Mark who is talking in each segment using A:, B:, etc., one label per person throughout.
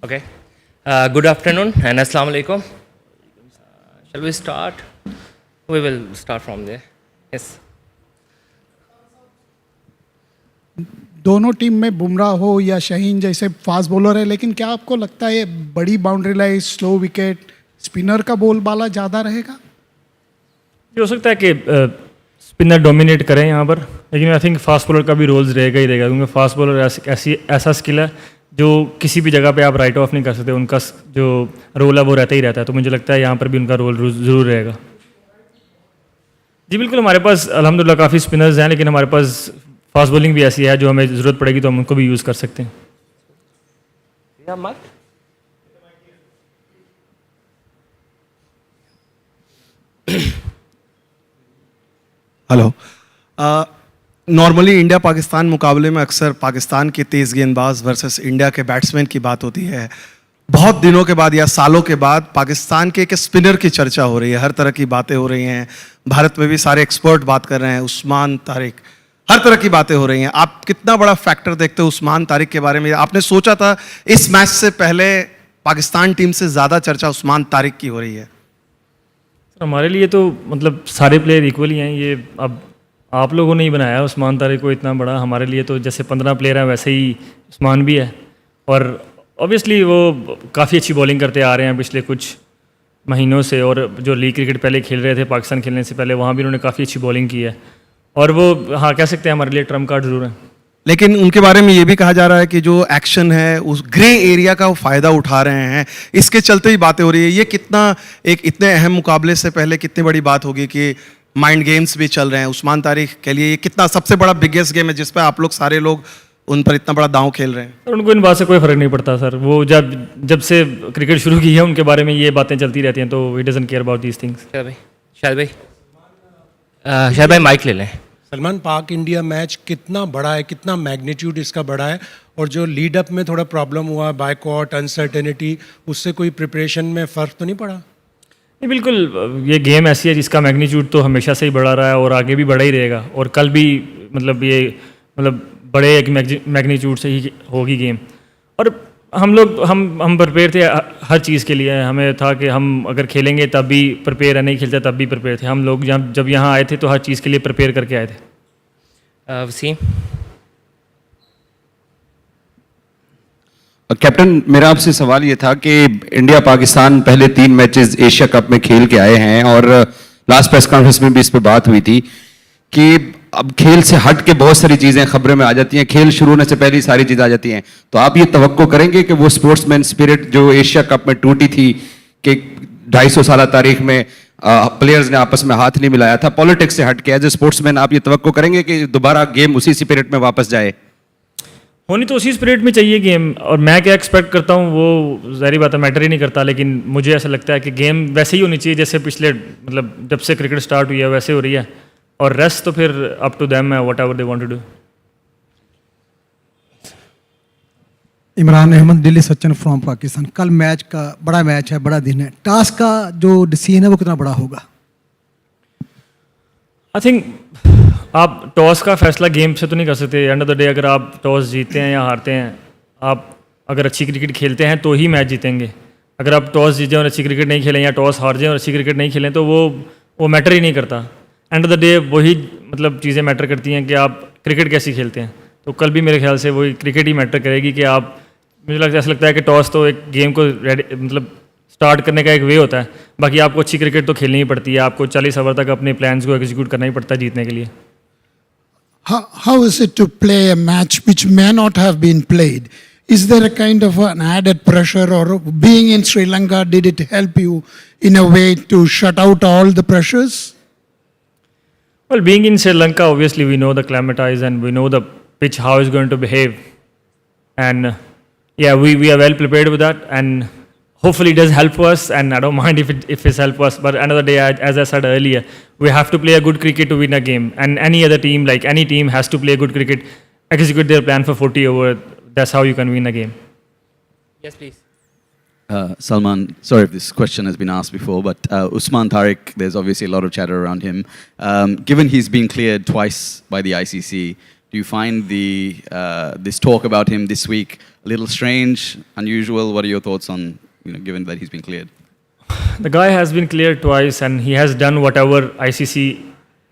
A: Okay. Good afternoon and Assalamu alaikum. Shall we start? We will start from there. Yes.
B: दोनों team में बुमराह हो या शहीन जैसे fast bowler है, लेकिन क्या आपको लगता है बड़ी boundary line, slow wicket, spinner का बोलबाला ज़्यादा रहेगा?
C: ये हो सकता है कि स्पिनर डोमिनेट करें यहाँ पर, लेकिन आई थिंक फास्ट बॉलर का भी रोल्स रहेगा ही रहेगा, क्योंकि फास्ट बॉलर ऐसा स्किल है जो किसी भी जगह पे आप राइट ऑफ नहीं कर सकते। उनका जो रोल है वो रहता ही रहता है, तो मुझे लगता है यहाँ पर भी उनका रोल ज़रूर रहेगा। जी बिल्कुल, हमारे पास अल्हम्दुलिल्लाह काफ़ी स्पिनर्स हैं, लेकिन हमारे पास फास्ट बॉलिंग भी ऐसी है जो हमें ज़रूरत पड़ेगी तो हम उनको भी यूज़ कर सकते हैं।
D: हेलो। नॉर्मली इंडिया पाकिस्तान मुकाबले में अक्सर पाकिस्तान के तेज़ गेंदबाज वर्सेस इंडिया के बैट्समैन की बात होती है। बहुत दिनों के बाद या सालों के बाद पाकिस्तान के एक स्पिनर की चर्चा हो रही है, हर तरह की बातें हो रही हैं। भारत में भी सारे एक्सपर्ट बात कर रहे हैं, उस्मान तारिक, हर तरह की बातें हो रही हैं। आप कितना बड़ा फैक्टर देखते हो उस्मान तारिक के बारे में? आपने सोचा था इस मैच से पहले पाकिस्तान टीम से ज़्यादा चर्चा उस्मान तारिक की हो रही है?
C: हमारे लिए तो मतलब सारे प्लेयर इक्वली हैं। ये अब आप लोगों ने ही बनाया उस्मान तारिक को इतना बड़ा, हमारे लिए तो जैसे 15 प्लेयर हैं वैसे ही उस्मान भी है। और ऑब्वियसली वो काफ़ी अच्छी बॉलिंग करते आ रहे हैं पिछले कुछ महीनों से, और जो लीग क्रिकेट पहले खेल रहे थे पाकिस्तान खेलने से पहले, वहाँ भी उन्होंने काफ़ी अच्छी बॉलिंग की है। और वो हाँ कह सकते हैं हमारे लिए ट्रम्प कार्ड ज़रूर है।
D: लेकिन उनके बारे में ये भी कहा जा रहा है कि जो एक्शन है उस ग्रे एरिया का वो फ़ायदा उठा रहे हैं, इसके चलते ही बातें हो रही है। ये कितना एक इतने अहम मुकाबले से पहले कितनी बड़ी बात होगी कि माइंड गेम्स भी चल रहे हैं उस्मान तारिक के लिए, ये कितना सबसे बड़ा बिगेस्ट गेम है जिस पर आप लोग सारे लोग उन पर इतना बड़ा दांव खेल रहे हैं?
C: सर उनको इन बात से कोई फ़र्क नहीं पड़ता सर। वो जब से क्रिकेट शुरू की है उनके बारे में ये बातें चलती रहती हैं, तो he doesn't care about these things.
A: शायद भाई माइक ले लें।
E: सलमान, पाक इंडिया मैच कितना बड़ा है, कितना मैग्नीट्यूड इसका बड़ा है, और जो लीड अप में थोड़ा प्रॉब्लम हुआ, बायकॉट, अनसर्टेनिटी, उससे कोई प्रिपरेशन में फ़र्क तो नहीं पड़ा?
C: नहीं बिल्कुल, ये गेम ऐसी है जिसका मैग्नीट्यूड तो हमेशा से ही बढ़ा रहा है और आगे भी बढ़ा ही रहेगा, और कल भी मतलब बड़े एक मैग्नीट्यूड से ही होगी गेम। और हम प्रिपेयर थे हर चीज़ के लिए। हमें था कि हम अगर खेलेंगे तब भी प्रिपेयर है, नहीं खेलते तब भी प्रिपेयर थे। हम लोग जब यहाँ आए थे तो हर चीज़ के लिए प्रिपेयर करके आए थे।
A: वसीम।
F: कैप्टन, मेरा आपसे सवाल ये था कि इंडिया पाकिस्तान पहले 3 मैचेस एशिया कप में खेल के आए हैं, और लास्ट प्रेस कॉन्फ्रेंस में भी इस पर बात हुई थी कि अब खेल से हट के बहुत सारी चीज़ें खबरों में आ जाती हैं, खेल शुरू होने से पहले ही सारी चीज़ें आ जाती हैं। तो आप ये तवक्को करेंगे कि वो स्पोर्ट्समैन स्पिरिट जो एशिया कप में टूटी थी, कि 250 साल तारीख में प्लेयर्स ने आपस में हाथ नहीं मिलाया था, पॉलिटिक्स से हट के एज ए स्पोर्ट्समैन आप ये तवक्को करेंगे कि दोबारा गेम उसी स्पिरिट में वापस जाए?
C: होनी तो उसी स्पिरिट में चाहिए गेम, और मैं क्या एक्सपेक्ट करता हूँ वो ज़ाहिर बात है मैटर ही नहीं करता, लेकिन मुझे ऐसा लगता है कि गेम वैसे ही होनी चाहिए जैसे पिछले मतलब जब से क्रिकेट स्टार्ट हुई है वैसे हो रही है, और रेस्ट तो फिर अप टू देम है, whatever they want to do.
B: Imran Ahmed, Delhi Sachin from Pakistan. कल मैच का बड़ा मैच है, बड़ा दिन है, टास्क का जो डिसीजन है वो कितना बड़ा होगा?
C: आई थिंक आप टॉस का फैसला गेम से तो नहीं कर सकते। एंड ऑफ द डे अगर आप टॉस जीतते हैं या हारते हैं, आप अगर अच्छी क्रिकेट खेलते हैं तो ही मैच जीतेंगे। अगर आप टॉस जीते और अच्छी क्रिकेट नहीं खेलें, या टॉस हार जाएं और अच्छी क्रिकेट नहीं खेलें, तो वो मैटर ही नहीं करता। एंड ऑफ द डे वही मतलब चीज़ें मैटर करती हैं कि आप क्रिकेट कैसी खेलते हैं। तो कल भी मेरे ख्याल से वही क्रिकेट ही मैटर करेगी कि आप, मुझे ऐसा लगता है कि टॉस तो एक गेम को मतलब स्टार्ट करने का एक वे होता है, बाकी आपको अच्छी क्रिकेट तो खेलनी ही पड़ती है। आपको 40 ओवर तक अपने प्लान्स को एग्जीक्यूट करना ही पड़ता है जीतने के लिए।
B: How is it to play a match which may not have been played? Is there a kind of an added pressure, or being in Sri Lanka, did it help you in a way to shut out all the pressures?
C: Well, being in Sri Lanka, obviously we know the climatize and we know the pitch how it's going to behave, and yeah, we are well prepared with that, and hopefully it does help us, and I don't mind if it's help us. But another day, as I said earlier, we have to play a good cricket to win a game, and any other team, like any team, has to play good cricket, execute their plan for 40 over. That's how you can win a game.
A: Yes, please.
F: Salman, sorry if this question has been asked before, but Usman Tariq, there's obviously a lot of chatter around him. Given he's been cleared twice by the ICC,
G: Do you find this talk about him this week a little strange, unusual? What are your thoughts on, given that he's been cleared?
C: The guy has been cleared twice and he has done whatever ICC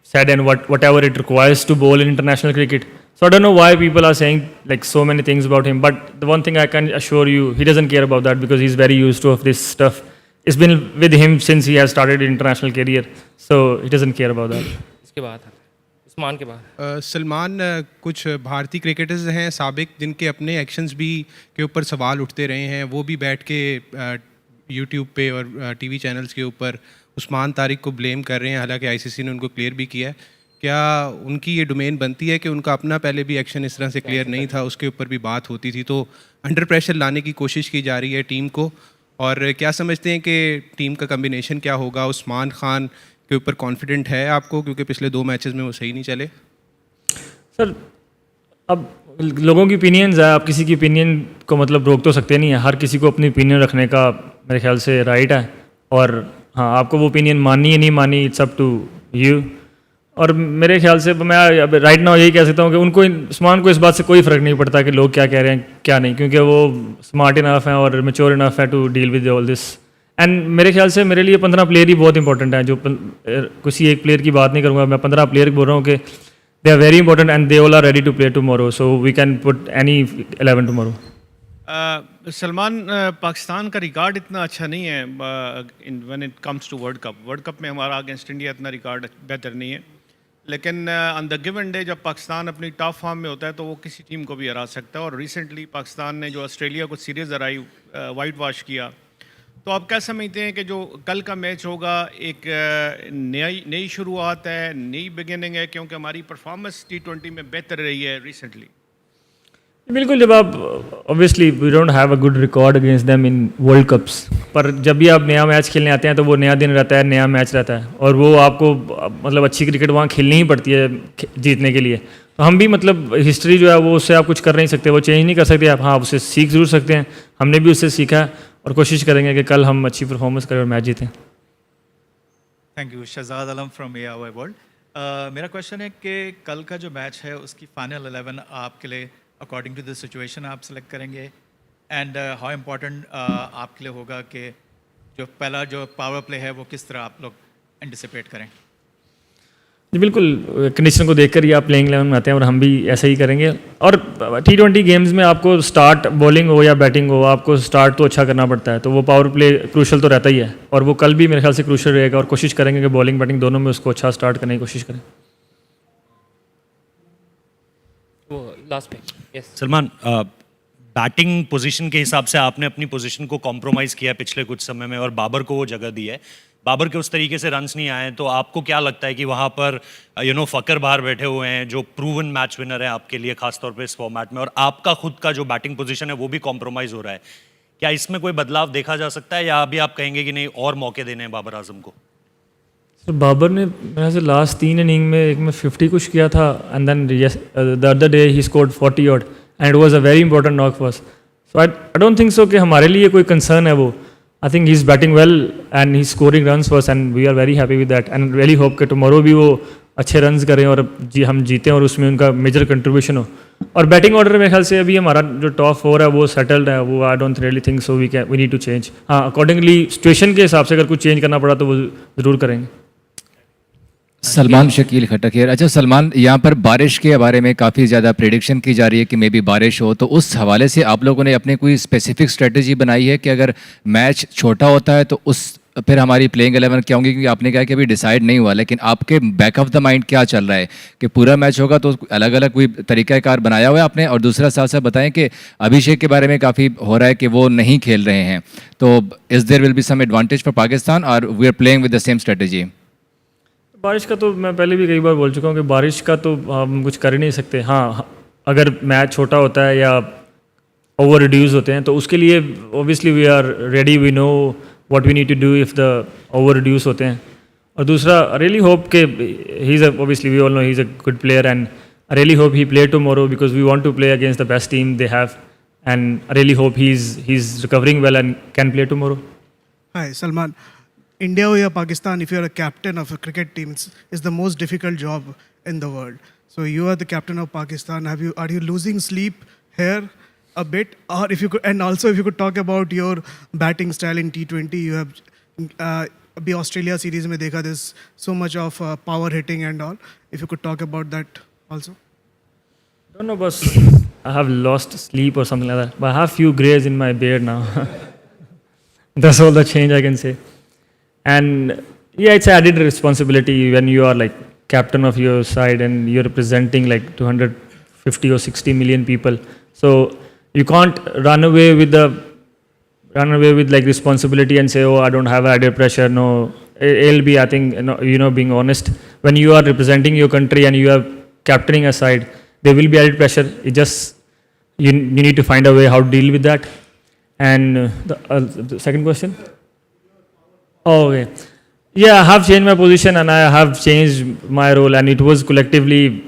C: said and whatever it requires to bowl in international cricket. So I don't know why people are saying like so many things about him, but the one thing I can assure you, he doesn't care about that because he's very used to of this stuff. It's been with him since he has started his international career, so he doesn't care about that.
A: इसके बाद उस्मान के बाद
E: सलमान, कुछ भारतीय cricketers हैं साबिक जिनके अपने एक्शंस भी के ऊपर सवाल उठते रहे हैं, वो भी बैठ के यूट्यूब पे और टीवी चैनल्स के ऊपर उस्मान तारिक को ब्लेम कर रहे हैं, हालांकि आईसीसी ने उनको क्लियर भी किया है। क्या उनकी ये डोमेन बनती है कि उनका अपना पहले भी एक्शन इस तरह से क्लियर नहीं था, उसके ऊपर भी बात होती थी, तो अंडर प्रेशर लाने की कोशिश की जा रही है टीम को? और क्या समझते हैं कि टीम का कम्बिनेशन क्या होगा? उस्मान खान के ऊपर कॉन्फिडेंट है आपको, क्योंकि पिछले 2 मैचेस में वो सही नहीं चले?
C: सर, अब लोगों की ओपिनियंस है, आप किसी की ओपिनियन को मतलब रोक तो सकते नहीं है। हर किसी को अपनी ओपिनियन रखने का मेरे ख्याल से राइट है, और हाँ, आपको वो ओपिनियन माननी है नहीं माननी, इट्स अप टू यू। और मेरे ख्याल से मैं अब राइट नाउ यही कह सकता हूँ कि उनको, उस्मान को इस बात से कोई फ़र्क नहीं पड़ता कि लोग क्या कह रहे हैं क्या नहीं, क्योंकि वो स्मार्ट इनफ हैं और मेच्योर इनफ है to deal with all this. And मेरे ख्याल से मेरे लिए 15 प्लेयर ही बहुत इंपॉर्टेंट हैं, जो किसी एक प्लेयर की बात नहीं करूँगा, मैं 15 प्लेयर बोल रहा हूँ कि they are very important and they all are ready to play tomorrow, so we can put any 11 tomorrow.
H: Salman, Pakistan का रिकॉर्ड इतना अच्छा नहीं है when it comes to world cup. World cup में हमारा अगेंस्ट इंडिया इतना रिकॉर्ड बेहतर नहीं है, लेकिन ऑन द गिवन डे जब पाकिस्तान अपनी टॉप फॉर्म में होता है तो वो किसी टीम को भी हरा सकता है। और रिसेंटली पाकिस्तान ने जो ऑस्ट्रेलिया को सीरीज़ हराई, वाइट वॉश किया, तो आप क्या समझते हैं कि जो कल का मैच होगा एक नई शुरुआत है, नई बिगिनिंग है, क्योंकि हमारी परफॉर्मेंस T20 में बेहतर रही है रिसेंटली?
C: बिल्कुल, जब आप obviously we don't have a good record against them in world cups, पर जब भी आप नया मैच खेलने आते हैं तो वो नया दिन रहता है, नया मैच रहता है, और वो आपको मतलब अच्छी क्रिकेट वहाँ खेलनी ही पड़ती है जीतने के लिए। तो हम भी मतलब हिस्ट्री जो है वो उससे आप कुछ कर नहीं सकते, वो चेंज नहीं कर सकते आप, हाँ उससे सीख ज़रूर सकते हैं। हमने भी उससे सीखा और कोशिश करेंगे कि कल हम अच्छी परफॉर्मेंस करें और मैच जीतें।
I: Thank you. Shahzad Alam from AOI world. मेरा क्वेश्चन है कि कल का जो मैच है उसकी फाइनल 11 आपके लिए अकॉर्डिंग टू द सिचुएशन आप सेलेक्ट करेंगे, एंड हाउ इम्पोर्टेंट आपके लिए होगा कि जो पहला जो पावर प्ले है वो किस तरह आप लोग एंटिसिपेट करें?
C: जी बिल्कुल, कंडीशन को देखकर ही आप प्लेइंग 11 में आते हैं और हम भी ऐसा ही करेंगे। और T20 गेम्स में आपको स्टार्ट बॉलिंग हो या बैटिंग हो, आपको स्टार्ट तो अच्छा करना पड़ता है, तो वो पावर प्ले क्रूशल तो रहता ही है, और वो कल भी मेरे ख्याल से क्रूशल रहेगा, और कोशिश करेंगे कि बॉलिंग बैटिंग दोनों में उसको अच्छा स्टार्ट करने की कोशिश करें।
A: वो लास्ट पे यस
J: सलमान, बैटिंग पोजीशन के हिसाब से आपने अपनी पोजीशन को कॉम्प्रोमाइज़ किया पिछले कुछ समय में और बाबर को वो जगह दी है। बाबर के उस तरीके से रन्स नहीं आए, तो आपको क्या लगता है कि वहाँ पर फ़कर बाहर बैठे हुए हैं जो प्रूवन मैच विनर है आपके लिए, खासतौर पे इस फॉर्मेट में, और आपका खुद का जो बैटिंग पोजीशन है वो भी कॉम्प्रोमाइज़ हो रहा है, क्या इसमें कोई बदलाव देखा जा सकता है, या अभी आप कहेंगे कि नहीं और मौके देने हैं बाबर आजम को?
C: सर, बाबर ने मेरे से लास्ट 3 इनिंग में एक में 50 कुछ किया था, and then the other day he scored 40 odd, and it was a very important knock for us. So I don't think so कि हमारे लिए कोई कंसर्न है वो। I think he is batting well and he scoring runs for us, and we are very happy with that, and really hope कि tomorrow भी वो अच्छे रन्स करें और हम जीतें और उसमें उनका मेजर कंट्रीब्यूशन हो। और बैटिंग ऑर्डर मेरे ख्याल से अभी हमारा जो टॉप 4 है वो सेटल्ड है, वो I don't really think so we need to change. हाँ, अकॉर्डिंगली सिचुएशन के हिसाब से अगर कुछ चेंज करना पड़ा तो वो ज़रूर करेंगे।
K: सलमान शकील खटक है। अच्छा सलमान, यहाँ पर बारिश के बारे में काफ़ी ज़्यादा प्रेडिक्शन की जा रही है कि मे बी बारिश हो, तो उस हवाले से आप लोगों ने अपनी कोई स्पेसिफिक स्ट्रेटजी बनाई है कि अगर मैच छोटा होता है तो उस फिर हमारी प्लेइंग 11 क्या होंगी? क्योंकि आपने कहा कि अभी डिसाइड नहीं हुआ, लेकिन आपके बैक ऑफ द माइंड क्या चल रहा है कि पूरा मैच होगा तो अलग अलग कोई तरीक़ाकार बनाया हुआ है आपने? और दूसरा साथ साथ बताएं कि अभिषेक के बारे में काफ़ी हो रहा है कि वो नहीं खेल रहे हैं, तो is there will be some advantage for Pakistan और we are playing with the same strategy?
C: बारिश का तो मैं पहले भी कई बार बोल चुका हूँ कि बारिश का तो हम कुछ कर ही नहीं सकते। हाँ, अगर मैच छोटा होता है या ओवर रिड्यूस होते हैं तो उसके लिए obviously we are ready, we know what we need to do if the over reduce होते हैं। और दूसरा, आई रियली होप के he is obviously we all know he is a good player, and I really hope he play tomorrow because we want to play against the best team they have, and I really hope he is recovering well and can play tomorrow.
L: Hi, Salman. India or Pakistan, if you're a captain of a cricket team, is the most difficult job in the world. So you are the captain of Pakistan. Are you losing sleep here a bit? Or if you could, and also if you could talk about your batting style in T20, you have अभी Australia series में देखा there's so much of power hitting and all. If you could talk about that also.
C: I don't know, boss. I have lost sleep or something like that. But I have few grays in my beard now. That's all the change I can say. And yeah, it's added responsibility when you are like captain of your side and you're representing like 250 or 60 million people. So you can't run away with like responsibility and say, oh, I don't have added pressure. No, it'll be, I think, being honest. When you are representing your country and you are captaining a side, there will be added pressure. It just, you need to find a way how to deal with that. And the second question? Oh, okay. Yeah, I have changed my position and I have changed my role, and it was collectively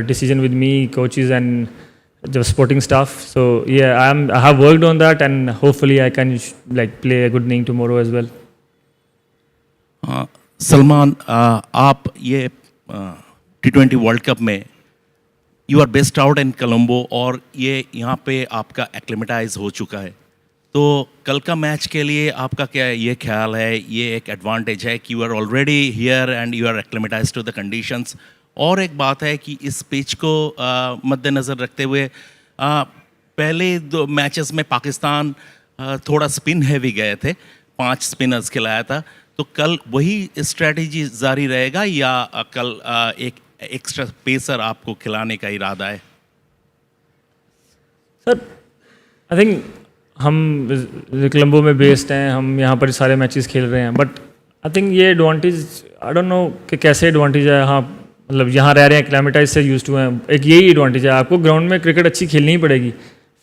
C: decision with me, coaches and the sporting staff. So yeah, I have worked on that, and hopefully I can like play a good inning tomorrow as well.
M: Salman, आप ये T20 world cup में you are based out in Colombo और ये यहाँ पे आपका acclimatise हो चुका है, तो कल का मैच के लिए आपका क्या ये ख्याल है? ये एक एडवांटेज है कि you are already here and you are acclimatize to the conditions. और एक बात है कि इस पिच को मद्देनज़र रखते हुए पहले 2 मैचेस में पाकिस्तान थोड़ा स्पिन हैवी गए थे, 5 स्पिनर्स खिलाया था, तो कल वही स्ट्रेटजी जारी रहेगा या कल एक एक्स्ट्रा पेसर आपको खिलाने का इरादा है?
C: सर, आई थिंक हम कोलंबो में बेस्ड हैं, हम यहाँ पर सारे मैचेस खेल रहे हैं, बट आई थिंक ये एडवांटेज, आई डोंट नो कि कैसे एडवांटेज है। हाँ, मतलब यहाँ रह रहे हैं, क्लाइमेटाइज से यूज टू हैं, एक यही एडवांटेज है। आपको ग्राउंड में क्रिकेट अच्छी खेलनी ही पड़ेगी,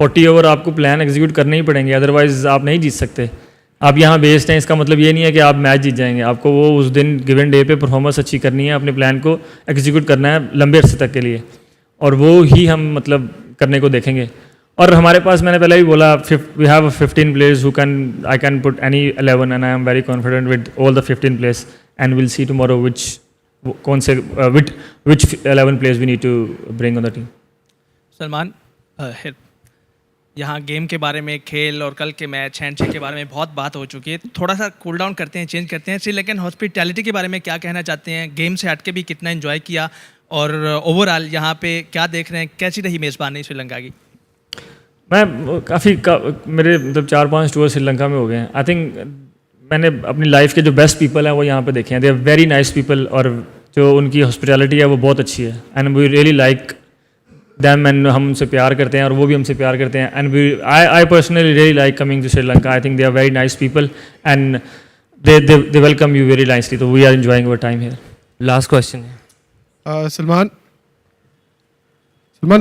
C: 40 ओवर आपको प्लान एग्जीक्यूट करने ही पड़ेंगे, अदरवाइज आप नहीं जीत सकते। आप यहाँ बेस्ड हैं, इसका मतलब ये नहीं है कि आप मैच जीत जाएंगे। आपको वो उस दिन गिवन डे पे परफॉर्मेंस अच्छी करनी है, अपने प्लान को एग्जीक्यूट करना है लंबे अरसे तक के लिए, और वो ही हम मतलब करने को देखेंगे। और हमारे पास, मैंने पहले भी बोला, we have 15 players who I can put any 11 and I am very confident with all the 15 players and will see tomorrow which 11 players we need to bring on the team.
N: Salman, यहाँ गेम के बारे में, खेल और कल के match handshake के बारे में बहुत बात हो चुकी है, थोड़ा सा कूल डाउन करते हैं, चेंज करते हैं। श्रीलंकन हॉस्पिटैलिटी के बारे में क्या कहना चाहते हैं? गेम से हट के भी कितना एंजॉय किया, और ओवरऑल यहाँ पे क्या देख रहे हैं, कैसी रही मेज़बानी श्रीलंका की?
C: मैं मेरे मतलब 4-5 टूर श्रीलंका में हो गए हैं। आई थिंक मैंने अपनी लाइफ के जो बेस्ट पीपल हैं वो यहाँ पे देखे हैं। They are very nice people, और जो उनकी हॉस्पिटैलिटी है वो बहुत अच्छी है, and we really like them, एंड हम उनसे प्यार करते हैं और वो भी हमसे प्यार करते हैं। And I personally really like coming to Sri Lanka. I think they are very nice people and they welcome you very nicely, तो we are enjoying our time here.
A: Last question है
O: सलमान,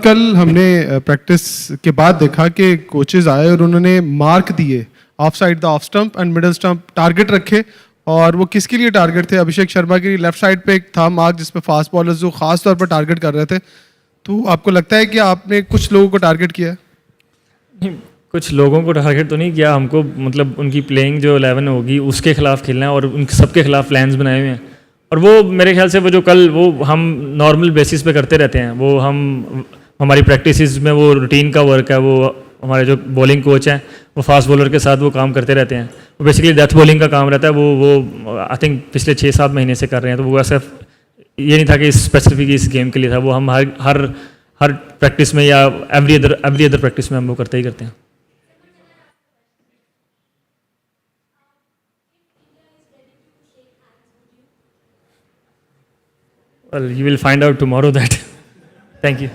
O: कल हमने प्रैक्टिस के बाद देखा कि कोचेज आए और उन्होंने मार्क दिए of side the off stump and middle stump, target रखे, और वो किसके लिए टारगेट थे? अभिषेक शर्मा के लिए लेफ्ट साइड पे एक था मार्क जिस पे फास्ट बॉलर्स जो खास तौर पर टारगेट कर रहे थे। तो आपको लगता है कि आपने कुछ लोगों को टारगेट किया?
C: नहीं, कुछ लोगों को टारगेट तो नहीं किया, हमको मतलब उनकी प्लेइंग जो 11 होगी उसके खिलाफ खेलना है, और उन सबके खिलाफ प्लान्स बनाए हुए हैं। और वो मेरे ख्याल से वो जो कल वो हम नॉर्मल बेसिस पे करते रहते हैं, वो हमारी प्रैक्टिसेस में वो रूटीन का वर्क है। वो हमारे जो बॉलिंग कोच हैं वो फास्ट बॉलर के साथ वो काम करते रहते हैं, वो बेसिकली डेथ बॉलिंग का काम रहता है। वो आई थिंक पिछले 6-7 महीने से कर रहे हैं, तो वो ऐसा ये नहीं था कि स्पेसिफिक इस गेम के लिए था, वो हम हर प्रैक्टिस में या एवरी अदर प्रैक्टिस में हम वो करते ही करते हैं। Well, you will find out tomorrow that. Thank you.